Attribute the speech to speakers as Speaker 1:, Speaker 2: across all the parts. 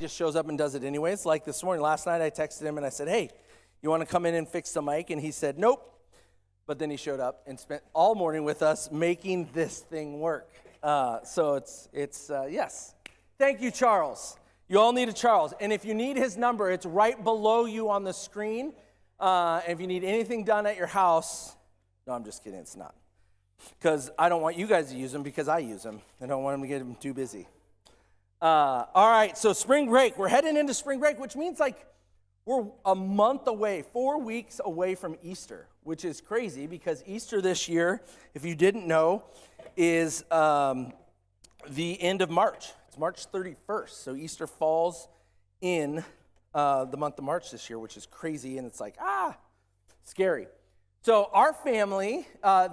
Speaker 1: just shows up and does it anyways. Like this morning, last night I texted him and I said, hey, you want to come in and fix the mic? And he said, nope. But then he showed up and spent all morning with us making this thing work. So it's yes. Thank you, Charles. You all need a Charles. And if you need his number, it's right below you on the screen. And if you need anything done at your house, no, I'm just kidding, it's not. Because I don't want you guys to use them because I use them. I don't want them to get them too busy. All right, so spring break. We're heading into spring break, which means like we're a month away, 4 weeks away from Easter, which is crazy because Easter this year, if you didn't know, is the end of March. It's March 31st, so Easter falls in the month of March this year, which is crazy, and it's like, scary. So our family,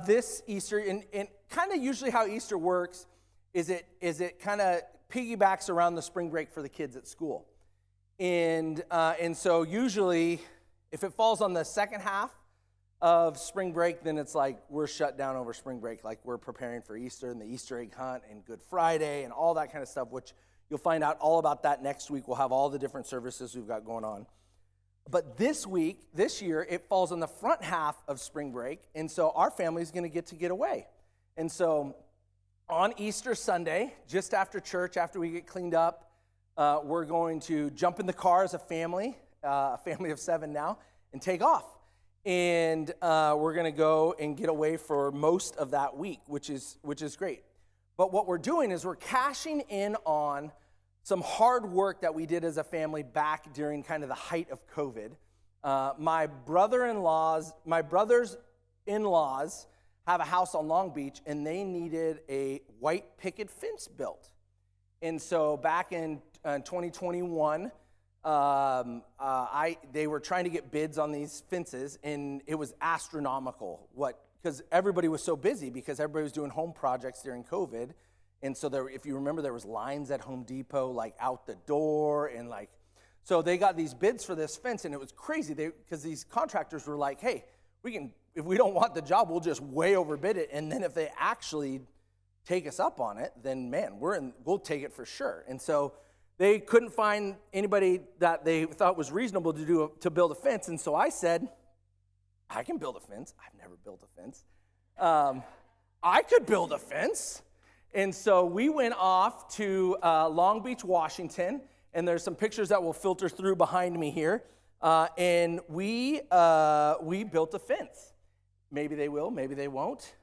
Speaker 1: this Easter, and kind of usually how Easter works is it kind of piggybacks around the spring break for the kids at school. And so usually, if it falls on the second half of spring break, then it's like we're shut down over spring break, like we're preparing for Easter and the Easter egg hunt and Good Friday and all that kind of stuff, which you'll find out all about that next week. We'll have all the different services we've got going on. But this year, it falls on the front half of spring break, and so our family's going to get away. And so on Easter Sunday, just after church, after we get cleaned up, we're going to jump in the car as a family of 7 now, and take off. And we're going to go and get away for most of that week, which is great. But what we're doing is we're cashing in on some hard work that we did as a family back during kind of the height of COVID. My brothers' in-laws have a house on Long Beach, and they needed a white picket fence built. And so back in 2021, they were trying to get bids on these fences, and it was astronomical. Because everybody was so busy because everybody was doing home projects during COVID. And so if you remember, there was lines at Home Depot, like out the door, and so they got these bids for this fence, and it was crazy because these contractors were like, hey, if we don't want the job, we'll just way overbid it, and then if they actually take us up on it, then man, we'll take it for sure. And so they couldn't find anybody that they thought was reasonable to build a fence, and so I said, I can build a fence. I've never built a fence. I could build a fence. And so we went off to Long Beach, Washington, and there's some pictures that will filter through behind me here. And we built a fence. Maybe they will, maybe they won't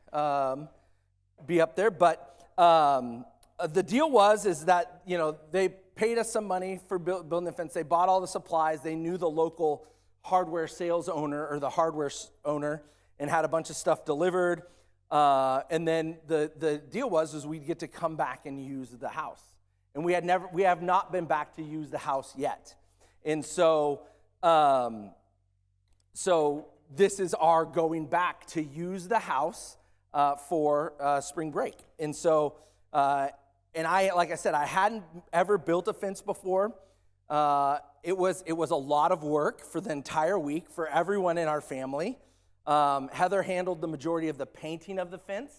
Speaker 1: be up there. But the deal is that they paid us some money for building the fence. They bought all the supplies. They knew the local hardware sales owner or the hardware owner and had a bunch of stuff delivered. And then the deal was we'd get to come back and use the house. And we have not been back to use the house yet. And so this is our going back to use the house for spring break. And so, like I said, I hadn't ever built a fence before. It was a lot of work for the entire week for everyone in our family. Heather handled the majority of the painting of the fence.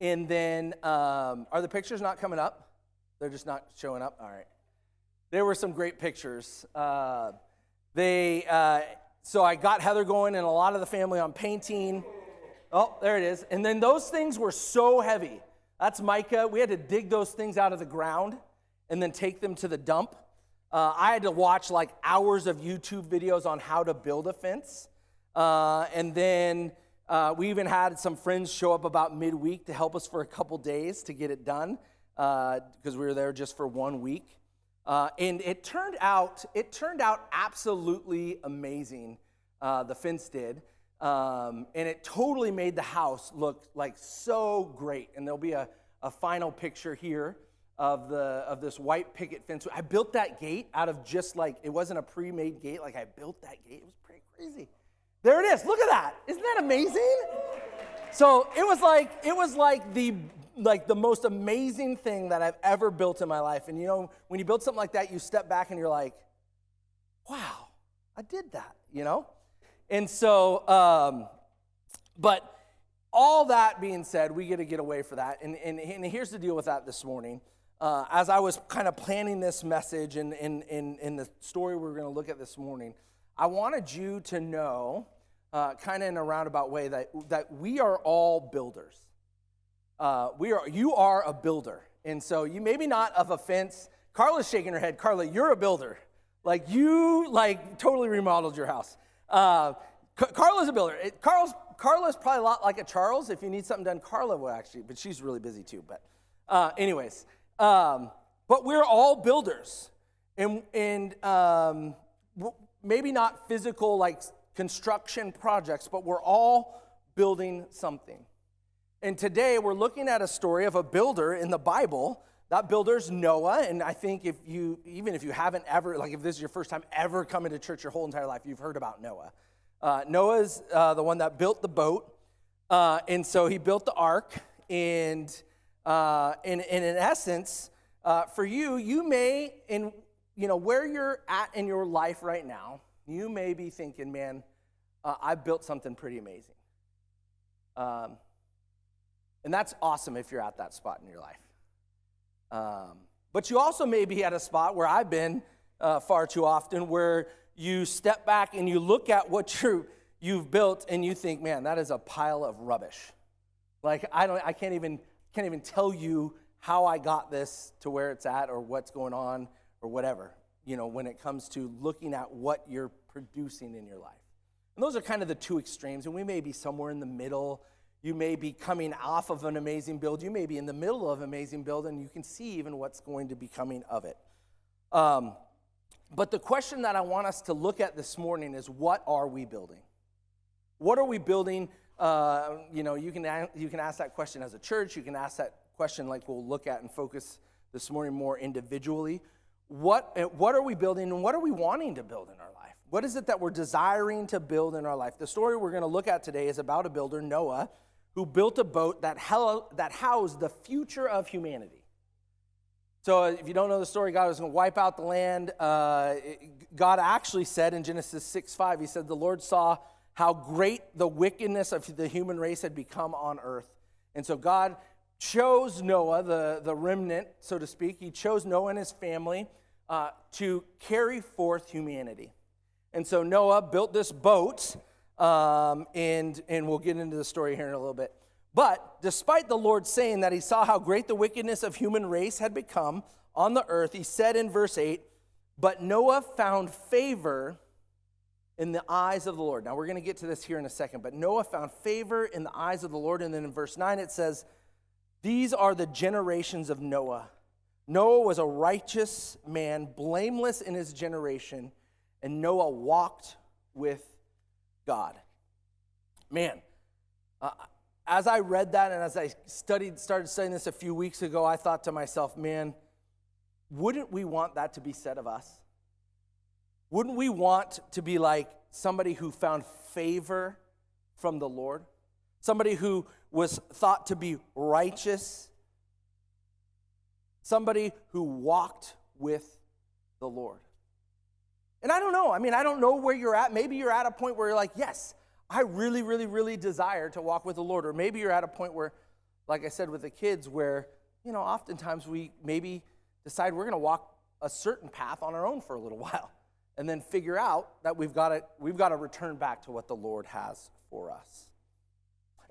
Speaker 1: And then, are the pictures not coming up? They're just not showing up? All right. There were some great pictures. So I got Heather going and a lot of the family on painting. Oh, there it is. And then those things were so heavy. That's Micah. We had to dig those things out of the ground and then take them to the dump. I had to watch like hours of YouTube videos on how to build a fence. And then we even had some friends show up about midweek to help us for a couple days to get it done because we were there just for 1 week. And it turned out absolutely amazing, the fence did. And it totally made the house look like so great. And there'll be a final picture here of this white picket fence. I built that gate out of just it wasn't a pre-made gate. I built that gate. It was pretty crazy. There it is. Look at that. Isn't that amazing? So it was like the most amazing thing that I've ever built in my life. And when you build something like that, you step back and you're like, wow, I did that, And so, but all that being said, we get away for that. And here's the deal with that this morning. as I was kind of planning this message and in the story we're going to look at this morning, I wanted you to know, kind of in a roundabout way, that we are all builders. You are a builder. And so you maybe not of offense. Carla's shaking her head. Carla, you're a builder. Like you totally remodeled your house. Carla's a builder. Carla's probably a lot like a Charles. If you need something done, Carla will actually, but she's really busy too. But anyways, but we're all builders. And maybe not physical like construction projects, but we're all building something. And today we're looking at a story of a builder in the Bible. That builder's Noah, and I think even if you haven't ever, like if this is your first time ever coming to church your whole entire life, you've heard about Noah. Noah's the one that built the boat, and so he built the ark, and in essence, for you may, where you're at in your life right now, you may be thinking, man, I built something pretty amazing. And that's awesome if you're at that spot in your life. But you also may be at a spot where I've been far too often, where you step back and you look at what you've built and you think, man, that is a pile of rubbish. Like I can't even tell you how I got this to where it's at or what's going on or whatever, when it comes to looking at what you're producing in your life. And those are kind of the two extremes, and we may be somewhere in the middle. You may be coming off of an amazing build. You may be in the middle of an amazing build, and you can see even what's going to be coming of it. But the question that I want us to look at this morning is, what are we building? What are we building? You can ask that question as a church. You can ask that question like we'll look at and focus this morning more individually. What are we building, and what are we wanting to build in our life? What is it that we're desiring to build in our life? The story we're going to look at today is about a builder, Noah, who built a boat that housed the future of humanity. So if you don't know the story, God was going to wipe out the land. God actually said in Genesis 6:5, he said, the Lord saw how great the wickedness of the human race had become on earth. And so God chose Noah, the remnant, so to speak. He chose Noah and his family to carry forth humanity. And so Noah built this boat, and we'll get into the story here in a little bit. But despite the Lord saying that he saw how great the wickedness of human race had become on the earth, he said in verse 8, but Noah found favor in the eyes of the Lord. Now we're going to get to this here in a second, but Noah found favor in the eyes of the Lord. And then in verse 9 it says, these are the generations of Noah. Noah was a righteous man, blameless in his generation, and Noah walked with God. Man, as I read that and as I started studying this a few weeks ago, I thought to myself, man, wouldn't we want that to be said of us? Wouldn't we want to be like somebody who found favor from the Lord? Somebody who was thought to be righteous? Somebody who walked with the Lord? And I don't know. I don't know where you're at. Maybe you're at a point where you're like, yes, I really, really, really desire to walk with the Lord. Or maybe you're at a point where, like I said with the kids, where, oftentimes we maybe decide we're going to walk a certain path on our own for a little while and then figure out that we've got to return back to what the Lord has for us.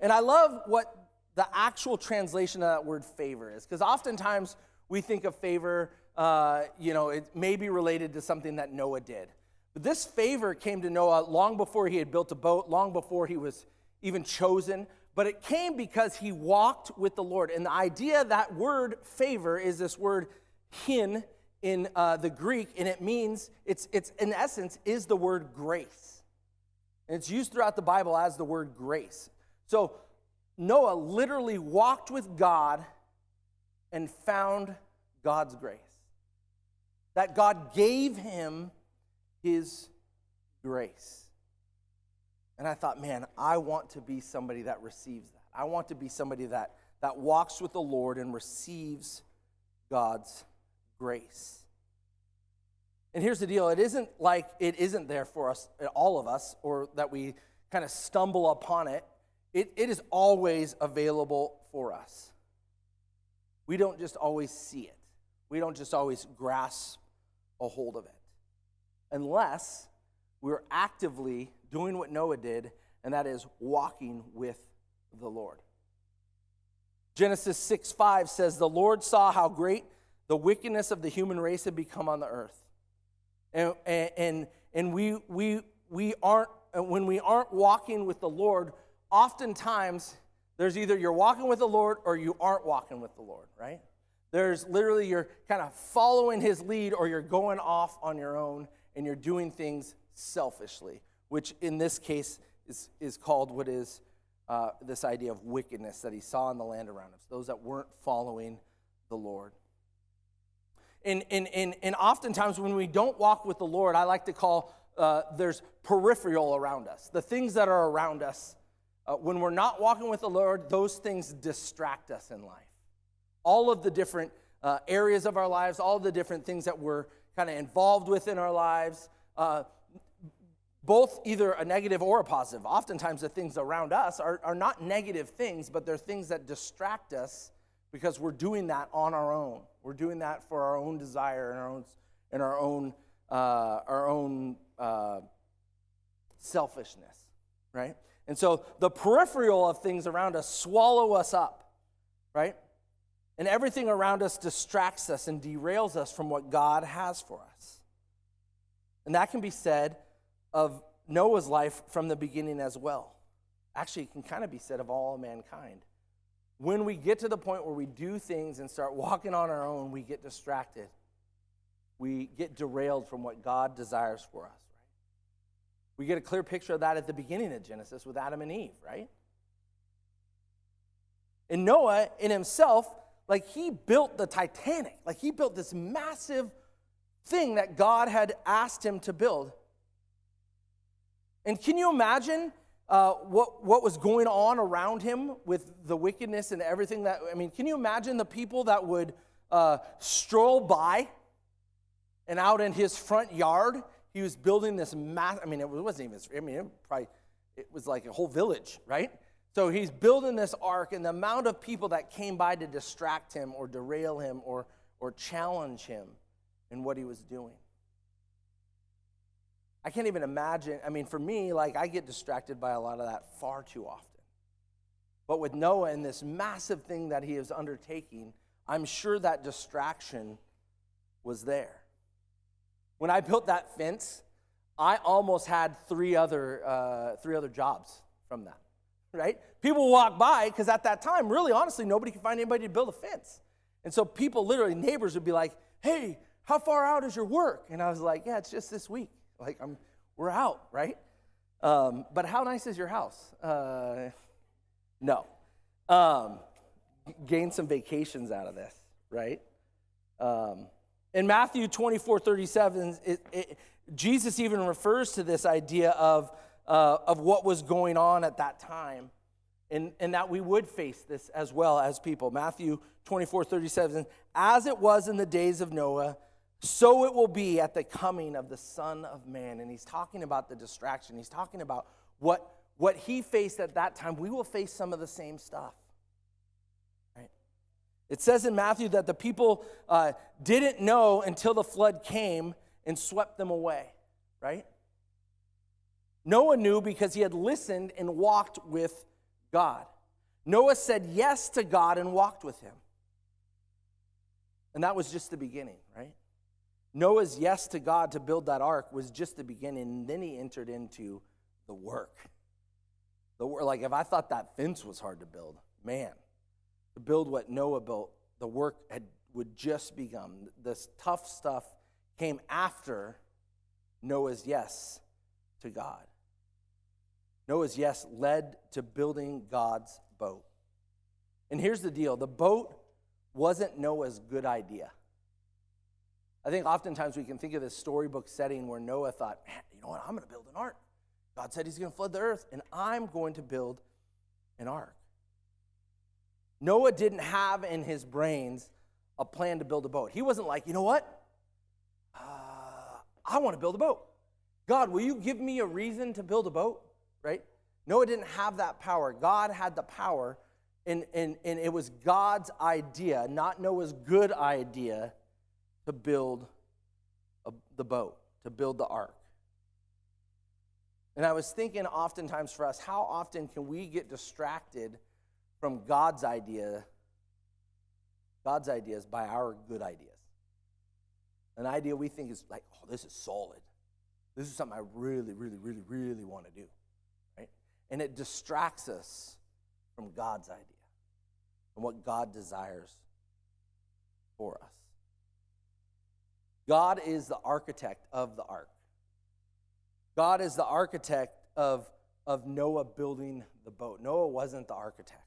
Speaker 1: And I love what the actual translation of that word favor is, because oftentimes we think of favor, it may be related to something that Noah did. But this favor came to Noah long before he had built a boat, long before he was even chosen. But it came because he walked with the Lord. And the idea, that word favor, is this word hin in the Greek, and it means, it's in essence, is the word grace. And it's used throughout the Bible as the word grace. So Noah literally walked with God and found God's grace. That God gave him his grace. And I thought, man, I want to be somebody that receives that. I want to be somebody that walks with the Lord and receives God's grace. And here's the deal. It isn't like it isn't there for us, all of us, or that we kind of stumble upon it. It is always available for us. We don't just always see it. We don't just always grasp a hold of it. Unless we're actively doing what Noah did, and that is walking with the Lord. Genesis 6:5 says, "The Lord saw how great the wickedness of the human race had become on the earth." And we aren't, when we aren't walking with the Lord, oftentimes there's either you're walking with the Lord or you aren't walking with the Lord, right? There's literally you're kind of following his lead or you're going off on your own and you're doing things selfishly, which in this case is called what is this idea of wickedness that he saw in the land around us, those that weren't following the Lord. And oftentimes when we don't walk with the Lord, I like to call, there's peripheral around us. The things that are around us, when we're not walking with the Lord, those things distract us in life. All of the different areas of our lives, all the different things that we're kind of involved with in our lives, both either a negative or a positive. Oftentimes the things around us are not negative things, but they're things that distract us because we're doing that on our own. We're doing that for our own desire and our own selfishness, right? And so the peripheral of things around us swallow us up, right? And everything around us distracts us and derails us from what God has for us. And that can be said of Noah's life from the beginning as well. Actually, it can kind of be said of all mankind. When we get to the point where we do things and start walking on our own, we get distracted. We get derailed from what God desires for us, right? We get a clear picture of that at the beginning of Genesis with Adam and Eve, right? And Noah, in himself, like he built the Titanic. Like he built this massive thing that God had asked him to build. And can you imagine what was going on around him with the wickedness and everything that, I mean, can you imagine the people that would stroll by and out in his front yard, he was building this it wasn't even, it was like a whole village, right? So he's building this ark, and the amount of people that came by to distract him or derail him or challenge him in what he was doing. I can't even imagine. I mean, for me, like I get distracted by a lot of that far too often. But with Noah and this massive thing that he is undertaking, I'm sure that distraction was there. When I built that fence, I almost had three other jobs from that, right? People walk by because at that time, really, honestly, nobody could find anybody to build a fence. And so people, literally, neighbors would be like, "Hey, how far out is your work?" And I was like, "Yeah, it's just this week. Like, we're out, right? But how nice is your house?" No. Gain some vacations out of this, right? In Matthew 24:37, Jesus even refers to this idea of what was going on at that time, and that we would face this as well as people. Matthew 24:37, "As it was in the days of Noah, so it will be at the coming of the Son of Man." And he's talking about the distraction. He's talking about what he faced at that time. We will face some of the same stuff. Right? It says in Matthew that the people didn't know until the flood came and swept them away. Right? Noah knew because he had listened and walked with God. Noah said yes to God and walked with him. And that was just the beginning, right? Noah's yes to God to build that ark was just the beginning, and then he entered into the work. Like if I thought that fence was hard to build, man, to build what Noah built, the work would just begun. This tough stuff came after Noah's yes to God. Noah's yes led to building God's boat. And here's the deal. The boat wasn't Noah's good idea. I think oftentimes we can think of this storybook setting where Noah thought, "Man, you know what, I'm going to build an ark. God said he's going to flood the earth, and I'm going to build an ark." Noah didn't have in his brains a plan to build a boat. He wasn't like, "You know what? I want to build a boat. God, will you give me a reason to build a boat?" Right? Noah didn't have that power. God had the power, and it was God's idea, not Noah's good idea, to build the boat, to build the ark. And I was thinking oftentimes for us, how often can we get distracted from God's ideas by our good ideas? An idea we think is like, oh, this is solid. This is something I really, really, really, really want to do, right? And it distracts us from God's idea and what God desires for us. God is the architect of the ark. God is the architect of Noah building the boat. Noah wasn't the architect.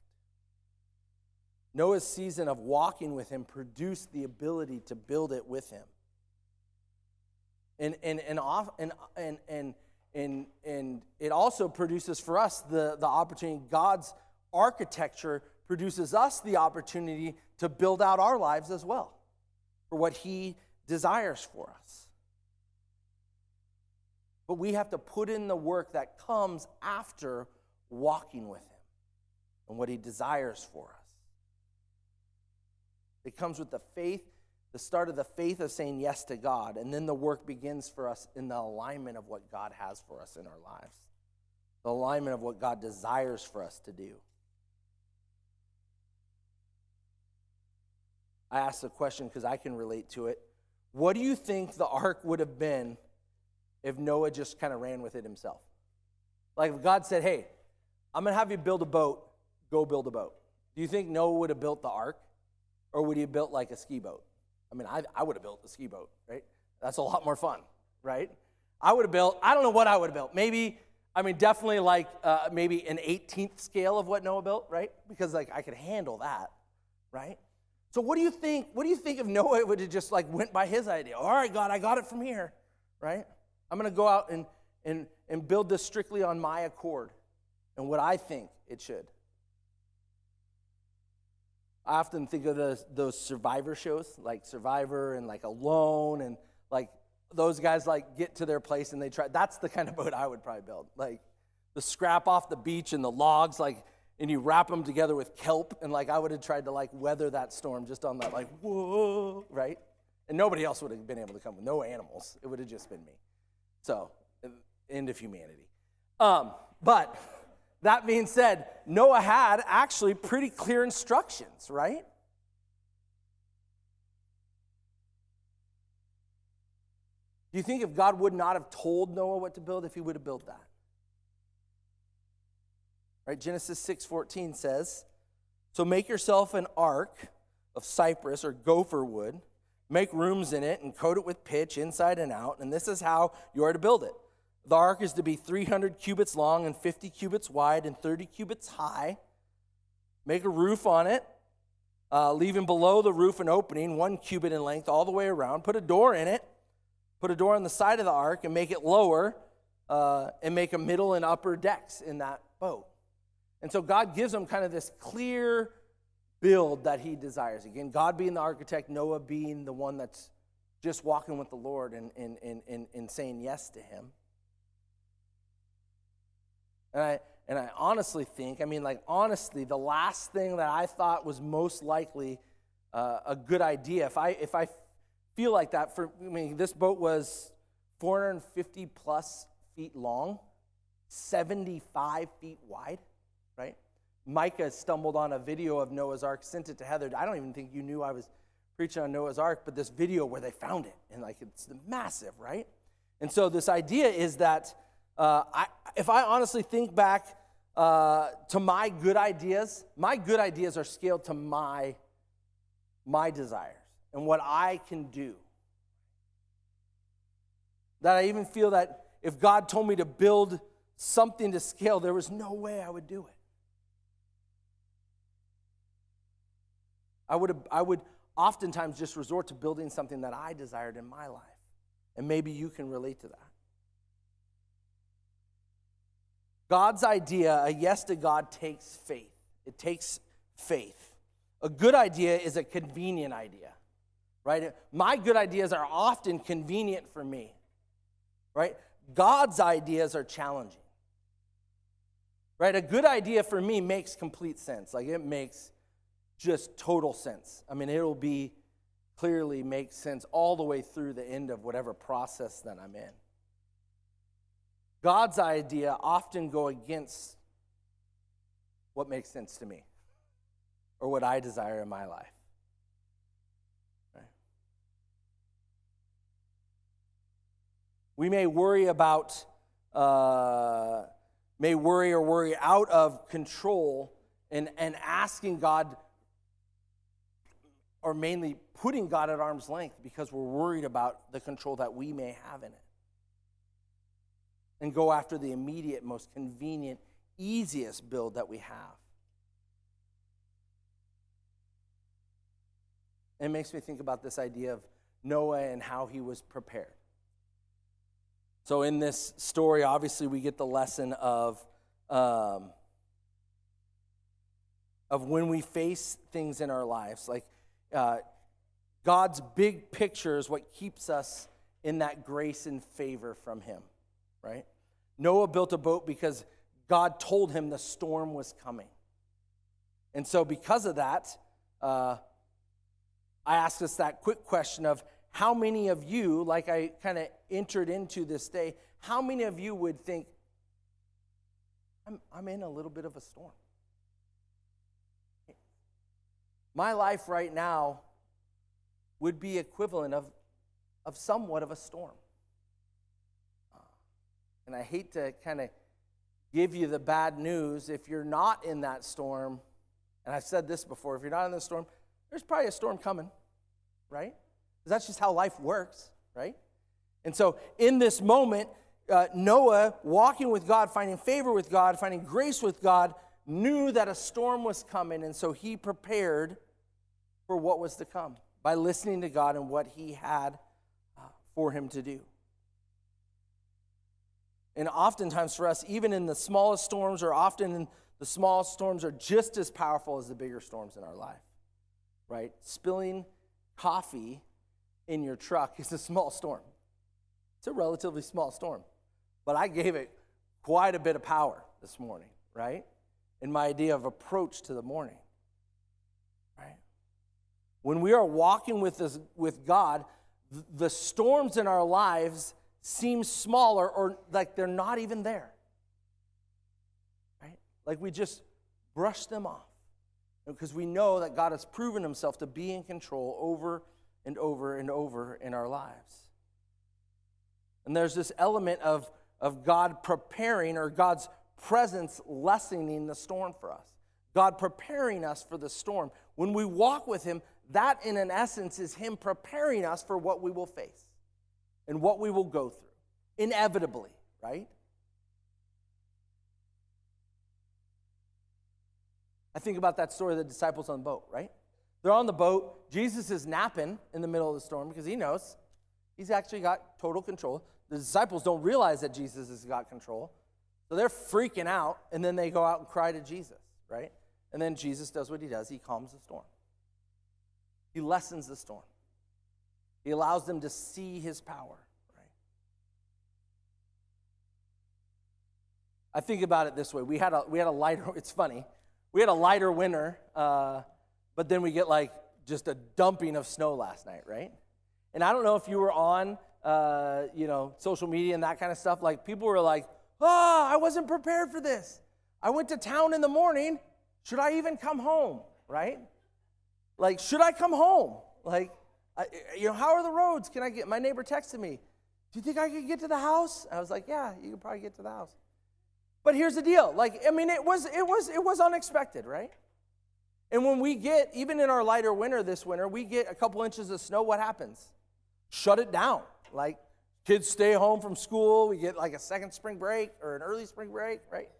Speaker 1: Noah's season of walking with him produced the ability to build it with him. And it also produces for us the opportunity. God's architecture produces us the opportunity to build out our lives as well for what he desires for us. But we have to put in the work that comes after walking with him and what he desires for us. It comes with the faith, the start of the faith of saying yes to God, and then the work begins for us in the alignment of what God has for us in our lives, the alignment of what God desires for us to do. I asked the question because I can relate to it. What do you think the ark would have been if Noah just kind of ran with it himself? Like if God said, hey, I'm going to have you build a boat, go build a boat. Do you think Noah would have built the ark? Or would he have built like a ski boat? I mean, I would have built a ski boat, right? That's a lot more fun, right? I would have built, I don't know what I would have built. Definitely like maybe an 18th scale of what Noah built, right? Because like I could handle that, right? So what do you think if Noah would have just like went by his idea? All right, God, I got it from here, right? I'm going to go out and build this strictly on my accord and what I think it should. I often think of those Survivor shows, like Survivor and like Alone, and like those guys like get to their place and they try. That's the kind of boat I would probably build, like the scrap off the beach and the logs, like, and you wrap them together with kelp, and like I would have tried to like weather that storm just on that, like, whoa, right? And nobody else would have been able to come with no animals. It would have just been me. So, end of humanity. But that being said, Noah had actually pretty clear instructions, right? Do you think if God would not have told Noah what to build, if he would have built that? Right? Genesis 6:14 says, so make yourself an ark of cypress or gopher wood, make rooms in it and coat it with pitch inside and out, and this is how you are to build it. The ark is to be 300 cubits long and 50 cubits wide and 30 cubits high. Make a roof on it, leaving below the roof an opening 1 cubit in length all the way around. Put a door in it. Put a door on the side of the ark and make it lower and make a middle and upper decks in that boat. And so God gives them kind of this clear build that he desires. Again, God being the architect, Noah being the one that's just walking with the Lord and saying yes to him. And I honestly think, the last thing that I thought was most likely a good idea, if I feel like that, this boat was 450 plus feet long, 75 feet wide, right? Micah stumbled on a video of Noah's Ark, sent it to Heather. I don't even think you knew I was preaching on Noah's Ark, but this video where they found it, and it's massive, right? And so this idea is that if I honestly think back to my good ideas are scaled to my desires and what I can do. That I even feel that if God told me to build something to scale, there was no way I would do it. I would oftentimes just resort to building something that I desired in my life. And maybe you can relate to that. God's idea, a yes to God, takes faith. It takes faith. A good idea is a convenient idea, right? My good ideas are often convenient for me, right? God's ideas are challenging, right? A good idea for me makes complete sense. It makes just total sense. It'll be clearly make sense all the way through the end of whatever process that I'm in. God's idea often go against what makes sense to me or what I desire in my life. Right? We may worry about, or worry out of control and asking God, or mainly putting God at arm's length because we're worried about the control that we may have in it. And go after the immediate, most convenient, easiest build that we have. It makes me think about this idea of Noah and how he was prepared. So in this story, obviously, we get the lesson of when we face things in our lives. Like God's big picture is what keeps us in that grace and favor from him, right? Noah built a boat because God told him the storm was coming. And so because of that, I asked us that quick question of how many of you, like I kind of entered into this day, how many of you would think, I'm in a little bit of a storm? My life right now would be equivalent of somewhat of a storm. And I hate to kind of give you the bad news. If you're not in that storm, and I've said this before, if you're not in the storm, there's probably a storm coming, right? Because that's just how life works, right? And so in this moment, Noah, walking with God, finding favor with God, finding grace with God, knew that a storm was coming, and so he prepared for what was to come by listening to God and what he had for him to do. And oftentimes for us, even in the smallest storms, or often in the smallest storms are just as powerful as the bigger storms in our life, right? Spilling coffee in your truck is a small storm. It's a relatively small storm. But I gave it quite a bit of power this morning, right? In my idea of approach to the morning, right? When we are walking with God, the storms in our lives seem smaller, or like they're not even there, right? Like we just brush them off because we know that God has proven himself to be in control over and over and over in our lives. And there's this element of God preparing, or God's presence lessening the storm for us. God preparing us for the storm. When we walk with him, that in an essence is him preparing us for what we will face and what we will go through, inevitably, right? I think about that story of the disciples on the boat, right? They're on the boat. Jesus is napping in the middle of the storm because he knows he's actually got total control. The disciples don't realize that Jesus has got control. So they're freaking out, and then they go out and cry to Jesus, right? And then Jesus does what he does. He calms the storm. He lessens the storm. He allows them to see his power, right? I think about it this way. We had a lighter, it's funny. We had a lighter winter, but then we get like just a dumping of snow last night, right? And I don't know if you were on, social media and that kind of stuff. Like people were like, "Oh, I wasn't prepared for this. I went to town in the morning. Should I even come home?" Right? Like, should I come home? Like, how are the roads? Can I get? My neighbor texted me, "Do you think I could get to the house?" I was like, "Yeah, you could probably get to the house." But here's the deal. Like, I mean, it was unexpected, right? And when we get, even in our lighter winter this winter, we get a couple inches of snow, what happens? Shut it down. Like, kids stay home from school. We get like a second spring break or an early spring break, right?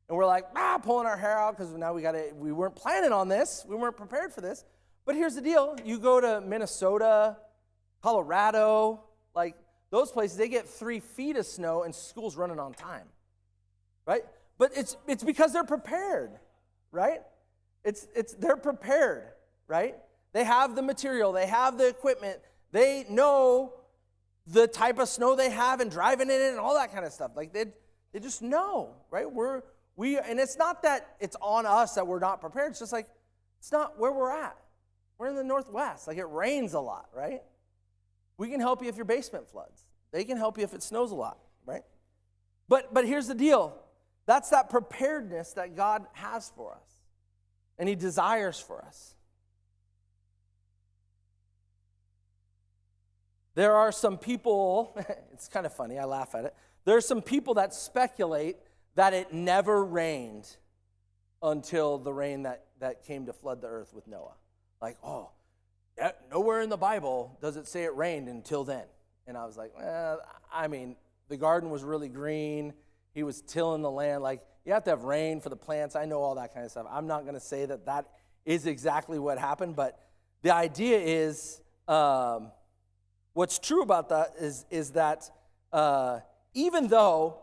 Speaker 1: And we're like, pulling our hair out because now we weren't planning on this. We weren't prepared for this. But here's the deal. You go to Minnesota, Colorado, like those places, they get 3 feet of snow and school's running on time, right? But it's because they're prepared, right? They're prepared, right? They have the material. They have the equipment. They know the type of snow they have and driving in it and all that kind of stuff. Like they just know, right? And it's not that it's on us that we're not prepared. It's just like it's not where we're at. We're in the Northwest. Like, it rains a lot, right? We can help you if your basement floods. They can help you if it snows a lot, right? But here's the deal. That's that preparedness that God has for us, and he desires for us. There are some people, it's kind of funny, I laugh at it. There are some people that speculate that it never rained until the rain that came to flood the earth with Noah. Like, nowhere in the Bible does it say it rained until then. And I was like, the garden was really green. He was tilling the land. Like, you have to have rain for the plants. I know all that kind of stuff. I'm not going to say that is exactly what happened, but the idea is, what's true about that is that even though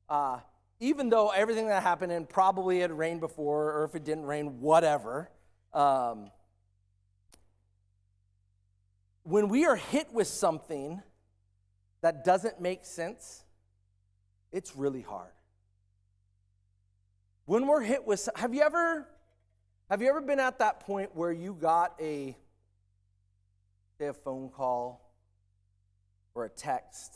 Speaker 1: everything that happened and probably had rained before, or if it didn't rain, whatever, when we are hit with something that doesn't make sense, it's really hard. When we're hit with, have you ever been at that point where you got a phone call or a text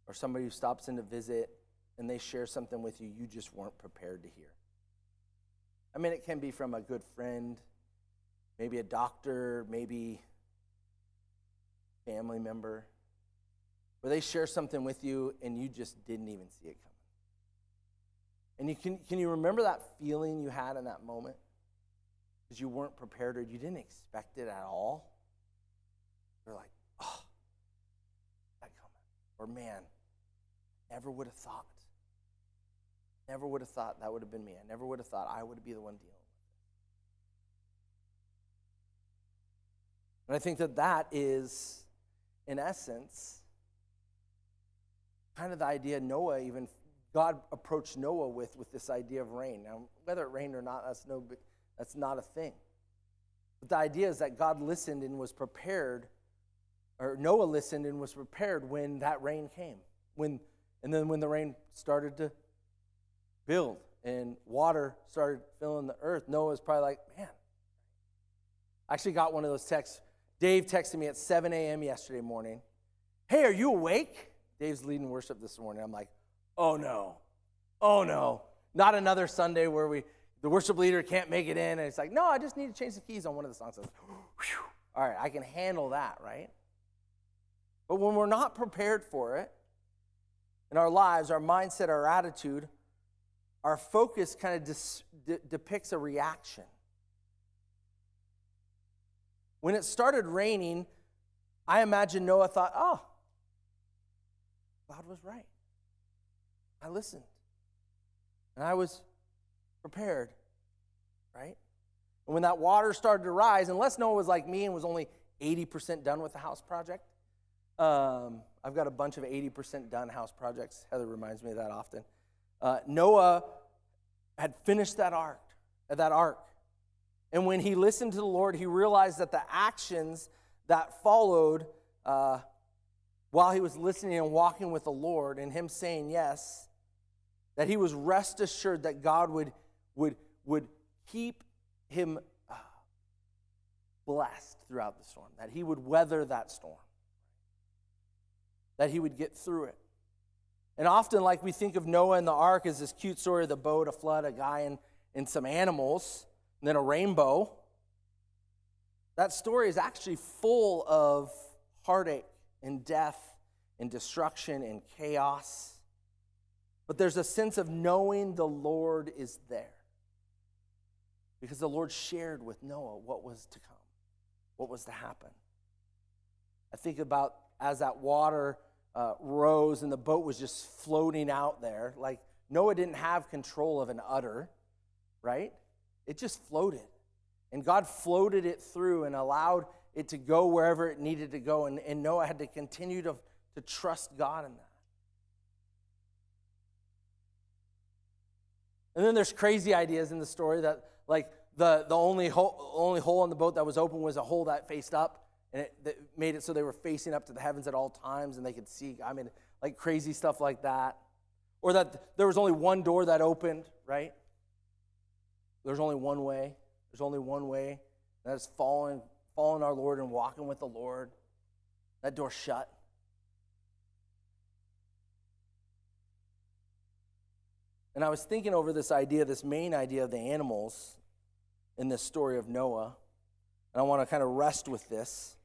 Speaker 1: or somebody who stops in to visit and they share something with you just weren't prepared to hear? I mean, it can be from a good friend, maybe a doctor, maybe family member, where they share something with you and you just didn't even see it coming. And can you remember that feeling you had in that moment? Because you weren't prepared, or you didn't expect it at all? You're like, that coming. Or, man, never would have thought. Never would have thought that would have been me. I never would have thought I would be the one dealing with it. And I think that is, in essence, kind of the idea God approached Noah with this idea of rain. Now, whether it rained or not, that's not a thing. But the idea is that God listened and was prepared, or Noah listened and was prepared when that rain came. And then when the rain started to build and water started filling the earth, Noah was probably like, man. I actually got one of those texts. Dave texted me at 7 a.m. yesterday morning. Hey, are you awake? Dave's leading worship this morning. I'm like, oh no, not another Sunday where the worship leader can't make it in, and it's like, no, I just need to change the keys on one of the songs. All right, I can handle that, right? But when we're not prepared for it, in our lives, our mindset, our attitude, our focus kind of depicts a reaction. When it started raining, I imagine Noah thought, God was right. I listened. And I was prepared, right? And when that water started to rise, unless Noah was like me and was only 80% done with the house project, I've got a bunch of 80% done house projects. Heather reminds me of that often. Noah had finished that ark. And when he listened to the Lord, he realized that the actions that followed while he was listening and walking with the Lord and him saying yes, that he was rest assured that God would keep him blessed throughout the storm, that he would weather that storm, that he would get through it. And often, like, we think of Noah and the ark as this cute story of the boat, a flood, a guy, and some animals, and then a rainbow. That story is actually full of heartache and death and destruction and chaos. But there's a sense of knowing the Lord is there, because the Lord shared with Noah what was to come, what was to happen. I think about as that water rose and the boat was just floating out there, like Noah didn't have control of an udder, right? It just floated. And God floated it through and allowed it to go wherever it needed to go. And Noah had to continue to trust God in that. And then there's crazy ideas in the story that, like, the only hole in the boat that was open was a hole that faced up, and that made it so they were facing up to the heavens at all times and they could see. I mean, like crazy stuff like that. Or that there was only one door that opened, right? There's only one way. There's only one way that is following our Lord and walking with the Lord, that door shut. And I was thinking over this main idea of the animals in this story of Noah, and I want to kind of rest with this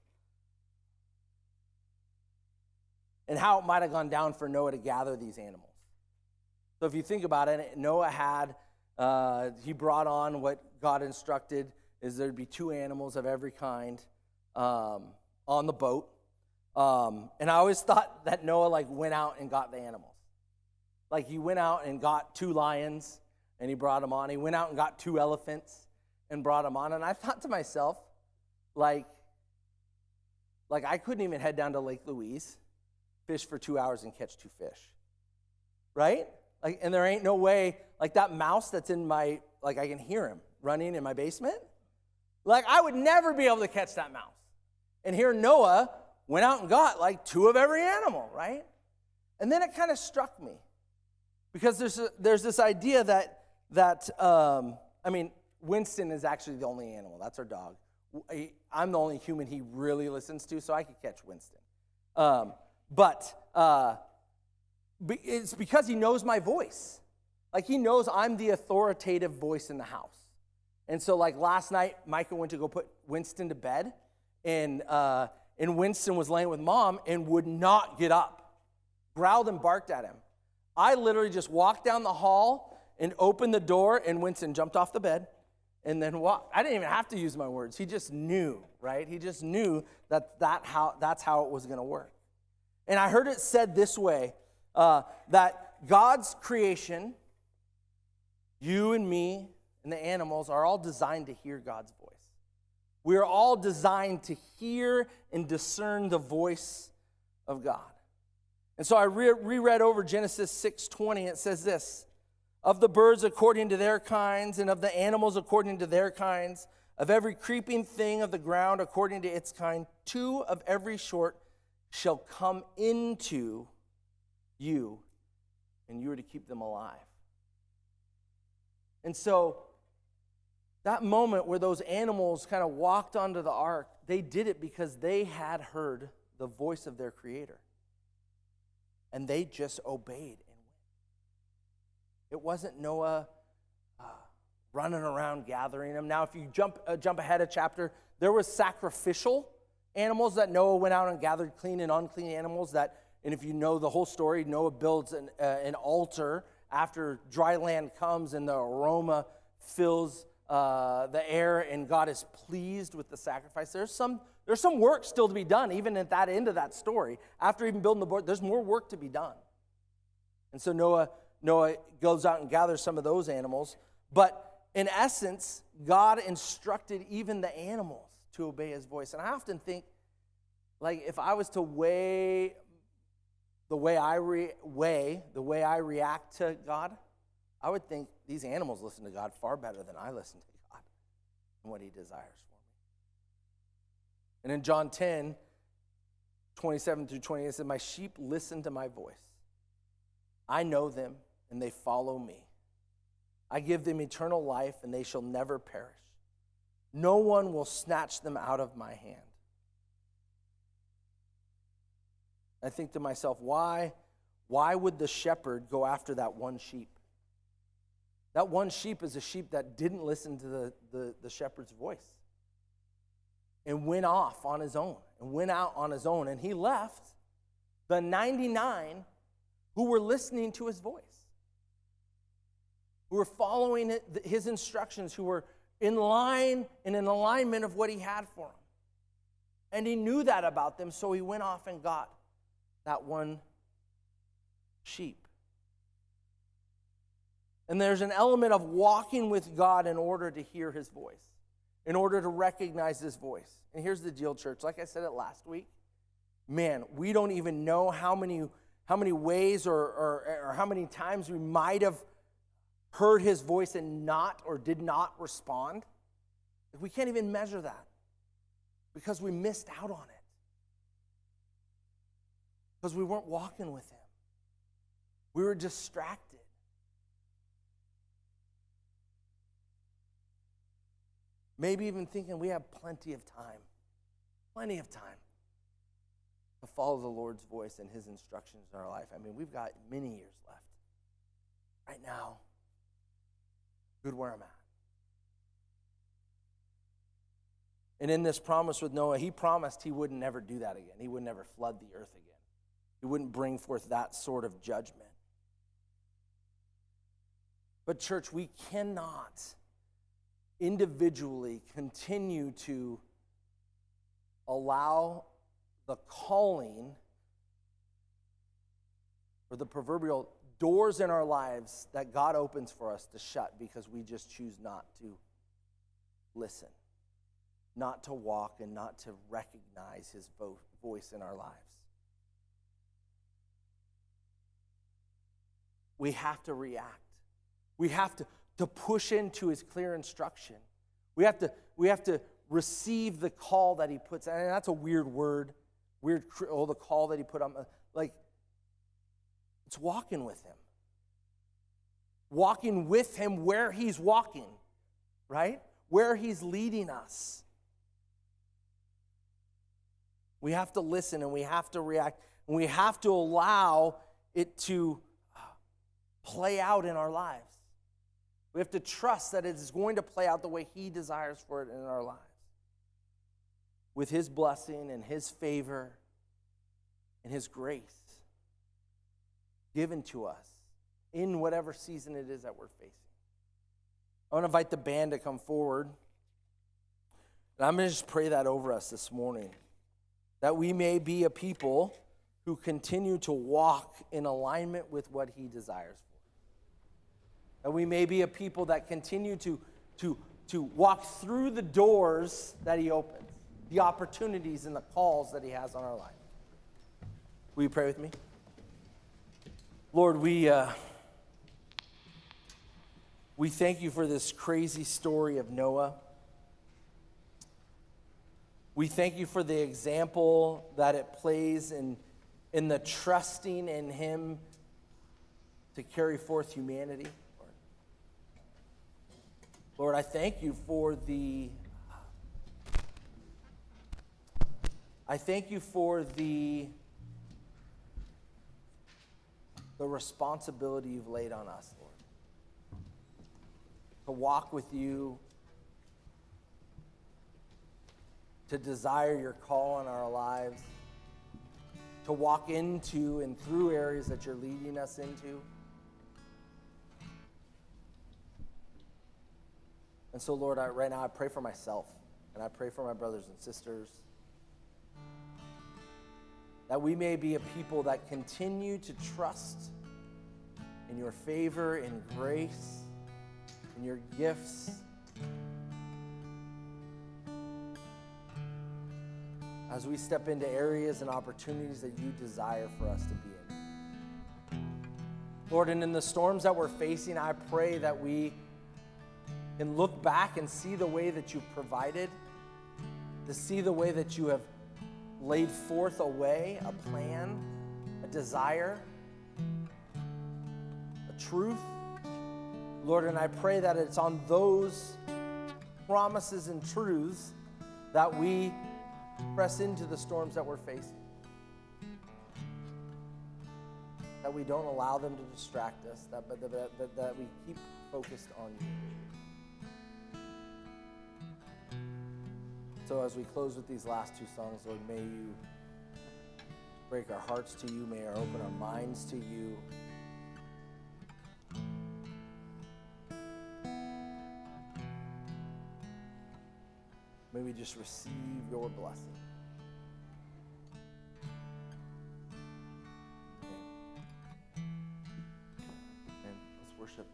Speaker 1: and how it might have gone down for Noah to gather these animals. So if you think about it, Noah he brought on what God instructed is there'd be 2 animals of every kind on the boat. And I always thought that Noah went out and got the animals. He went out and got 2 lions and he brought them on. He went out and got 2 elephants and brought them on. And I thought to myself, I couldn't even head down to Lake Louise, fish for 2 hours and catch 2 fish. Right? And there ain't no way, that mouse that's in my, I can hear him running in my basement. I would never be able to catch that mouse. And here Noah went out and got 2 of every animal, right? And then it kind of struck me. Because there's this idea that Winston is actually the only animal. That's our dog. I'm the only human he really listens to, so I could catch Winston. But it's because he knows my voice. He knows I'm the authoritative voice in the house. And so last night, Micah went to go put Winston to bed, and Winston was laying with Mom and would not get up. Growled and barked at him. I literally just walked down the hall and opened the door, and Winston jumped off the bed and then walked. I didn't even have to use my words. He just knew, right? He just knew that's how it was going to work. And I heard it said this way, that God's creation, you and me and the animals, are all designed to hear God's voice. We are all designed to hear and discern the voice of God. And so I reread over Genesis 6:20. It says this: of the birds according to their kinds, and of the animals according to their kinds, of every creeping thing of the ground according to its kind, 2 of every sort shall come into you, and you are to keep them alive. And so that moment where those animals kind of walked onto the ark, they did it because they had heard the voice of their Creator. And they just obeyed and went. It wasn't Noah running around gathering them. Now, if you jump ahead a chapter, there was sacrificial animals that Noah went out and gathered, clean and unclean animals. And if you know the whole story, Noah builds an altar after dry land comes and the aroma fills the air, and God is pleased with the sacrifice. There's some work still to be done, even at that end of that story. After even building the board, there's more work to be done. And so Noah goes out and gathers some of those animals. But in essence, God instructed even the animals to obey his voice. And I often think, if I was to weigh the way I react to God, I would think these animals listen to God far better than I listen to God and what he desires for me. And in John 10, 27 through 28, it says, my sheep listen to my voice. I know them, and they follow me. I give them eternal life, and they shall never perish. No one will snatch them out of my hand. I think to myself, why would the shepherd go after that one sheep? That one sheep is a sheep that didn't listen to the shepherd's voice and went off on his own and went out on his own. And he left the 99 who were listening to his voice, who were following his instructions, who were in line and in alignment of what he had for them. And he knew that about them, so he went off and got that one sheep. And there's an element of walking with God in order to hear his voice, in order to recognize his voice. And here's the deal, church. Like I said it last week, man, we don't even know how many ways or how many times we might have heard his voice and not or did not respond. We can't even measure that because we missed out on it, because we weren't walking with him. We were distracted. Maybe even thinking we have plenty of time to follow the Lord's voice and his instructions in our life. I mean, we've got many years left. Right now, good where I'm at. And in this promise with Noah, he promised he would never do that again. He would never flood the earth again. He wouldn't bring forth that sort of judgment. But church, we cannot individually continue to allow the calling or the proverbial doors in our lives that God opens for us to shut because we just choose not to listen, not to walk, and not to recognize his voice in our lives. We have to react. We have to push into his clear instruction. We have to receive the call that he puts. And that's a weird word. The call that he put on. Like, it's walking with him. Walking with him where he's walking, right? Where he's leading us. We have to listen and we have to react. And we have to allow it to play out in our lives. We have to trust that it is going to play out the way he desires for it in our lives. With his blessing and his favor and his grace given to us in whatever season it is that we're facing. I want to invite the band to come forward. And I'm going to just pray that over us this morning. That we may be a people who continue to walk in alignment with what he desires for. That we may be a people that continue to walk through the doors that he opens, the opportunities and the calls that he has on our life. Will you pray with me? Lord, we thank you for this crazy story of Noah. We thank you for the example that it plays in the trusting in him to carry forth humanity. Lord, I thank you for the responsibility you've laid on us, Lord. To walk with you, to desire your call on our lives, to walk into and through areas that you're leading us into. And so, Lord, right now I pray for myself, and I pray for my brothers and sisters, that we may be a people that continue to trust in your favor and grace, in your gifts, as we step into areas and opportunities that you desire for us to be in. Lord, and in the storms that we're facing, I pray that we can look back and see the way that you've provided, to see the way that you have laid forth a way, a plan, a desire, a truth. Lord, and I pray that it's on those promises and truths that we press into the storms that we're facing. That we don't allow them to distract us, that we keep focused on you. So as we close with these last two songs, Lord, may you break our hearts to you. May you open our minds to you. May we just receive your blessing. Amen. Let's worship.